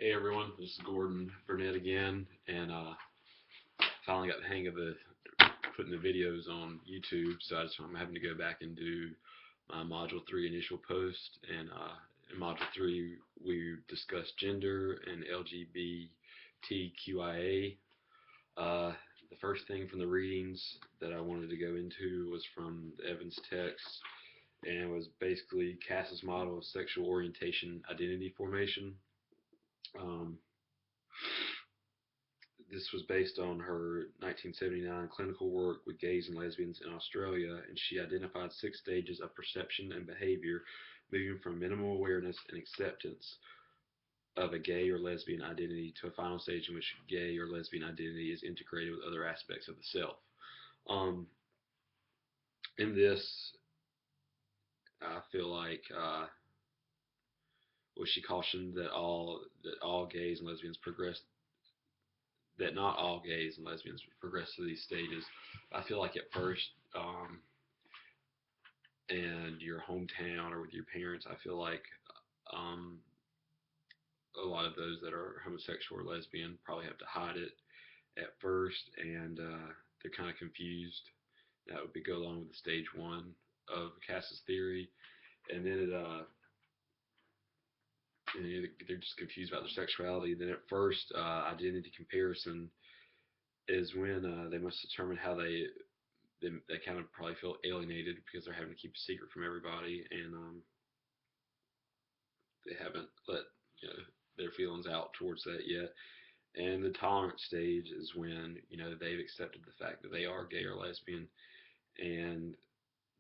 Hey everyone, this is Gordon Burnett again, and finally got the hang of putting the videos on YouTube. So I'm having to go back and do my Module 3 initial post. And in Module 3, we discussed gender and LGBTQIA. The first thing from the readings that I wanted to go into was from the Evans text, and it was basically Cass's model of sexual orientation identity formation. Um, This was based on her 1979 clinical work with gays and lesbians in Australia, and she identified 6 stages of perception and behavior, moving from minimal awareness and acceptance of a gay or lesbian identity to a final stage in which gay or lesbian identity is integrated with other aspects of the self. Um, in this, I feel like she cautioned that all gays and lesbians progress that not all gays and lesbians progress through these stages. I feel like at first, and your hometown or with your parents, I feel like um, a lot of those that are homosexual or lesbian probably have to hide it at first, and they're kind of confused. That would go along with the stage one of Cass's theory, and then they're just confused about their sexuality. Then at first, identity comparison is when they must determine how they kind of probably feel alienated because they're having to keep a secret from everybody, and they haven't let their feelings out towards that yet. And the tolerance stage is when they've accepted the fact that they are gay or lesbian, and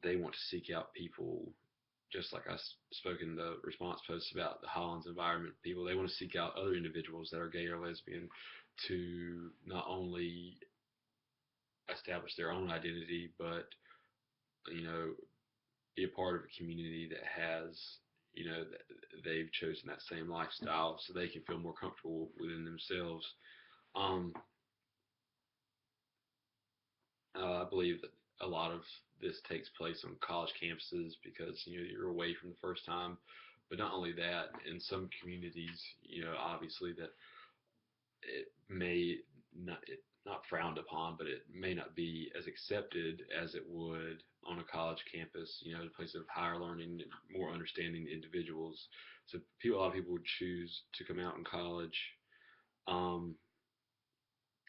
they want to seek out people. Just like I spoke in the response posts about the Hollins environment people, they want to seek out other individuals that are gay or lesbian to not only establish their own identity, but you know be a part of a community that has, they've chosen that same lifestyle so they can feel more comfortable within themselves. Um, I believe that a lot of this takes place on college campuses because, you're away from the first time. But not only that, in some communities, obviously that it may not frowned upon, but it may not be as accepted as it would on a college campus, a place of higher learning, more understanding individuals. So a lot of people would choose to come out in college, um,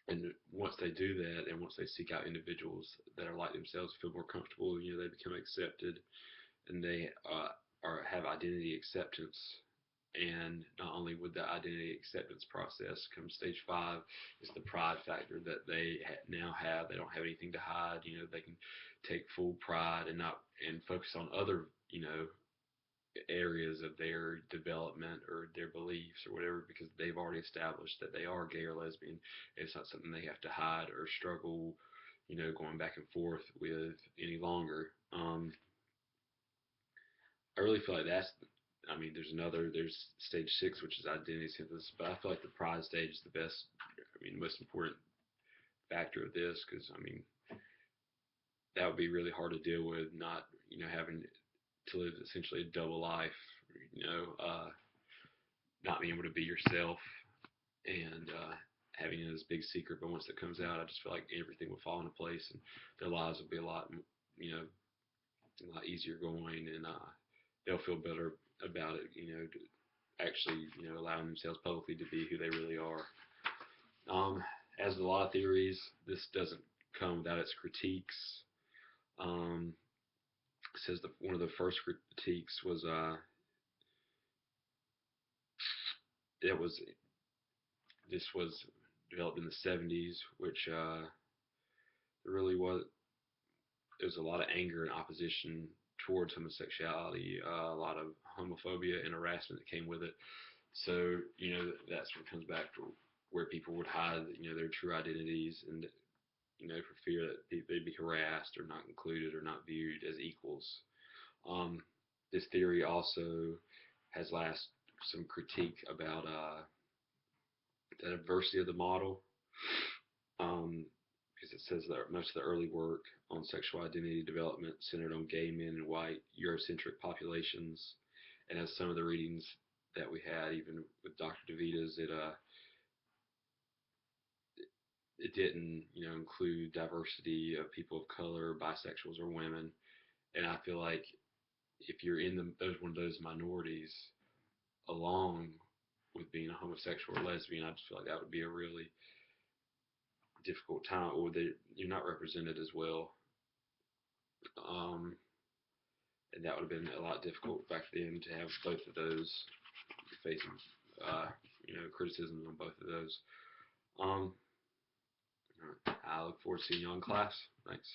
and once they do that, and once they seek out individuals that are like themselves, feel more comfortable, they become accepted, and they have identity acceptance. And not only with the identity acceptance process, come stage 5 is the pride factor that they now have. They don't have anything to hide. They can take full pride and not and focus on other areas of their development or their beliefs or whatever, because they've already established that they are gay or lesbian. It's not something they have to hide or struggle, going back and forth with any longer. I really feel like there's stage 6, which is identity synthesis, but I feel like the pride stage is the best, the most important factor of this, because, that would be really hard to deal with, not, having to live essentially a double life, not being able to be yourself, and having it as a big secret, but once it comes out, I just feel like everything would fall into place, and their lives would be a lot easier going, and they'll feel better about it, to actually, allowing themselves publicly to be who they really are. As with a lot of theories, this doesn't come without its critiques. Um, it says that one of the first critiques was it was this was developed in the 70s, which really was there was a lot of anger and opposition towards homosexuality, a lot of homophobia and harassment that came with it. So, that's what comes back to where people would hide, their true identities, and, for fear that they'd be harassed or not included or not viewed as equals. Um, this theory also has last some critique about the diversity of the model, because it says that most of the early work on sexual identity development centered on gay men and white Eurocentric populations, and as some of the readings that we had, even with Dr. DeVita's, it didn't, include diversity of people of color, bisexuals, or women. And I feel like if you're in those one of those minorities, along with being a homosexual or lesbian, I just feel like that would be a really difficult time, or that you're not represented as well. Um, and that would have been a lot difficult back then to have both of those facing, criticism on both of those. Um, I look forward to seeing you in class. Thanks.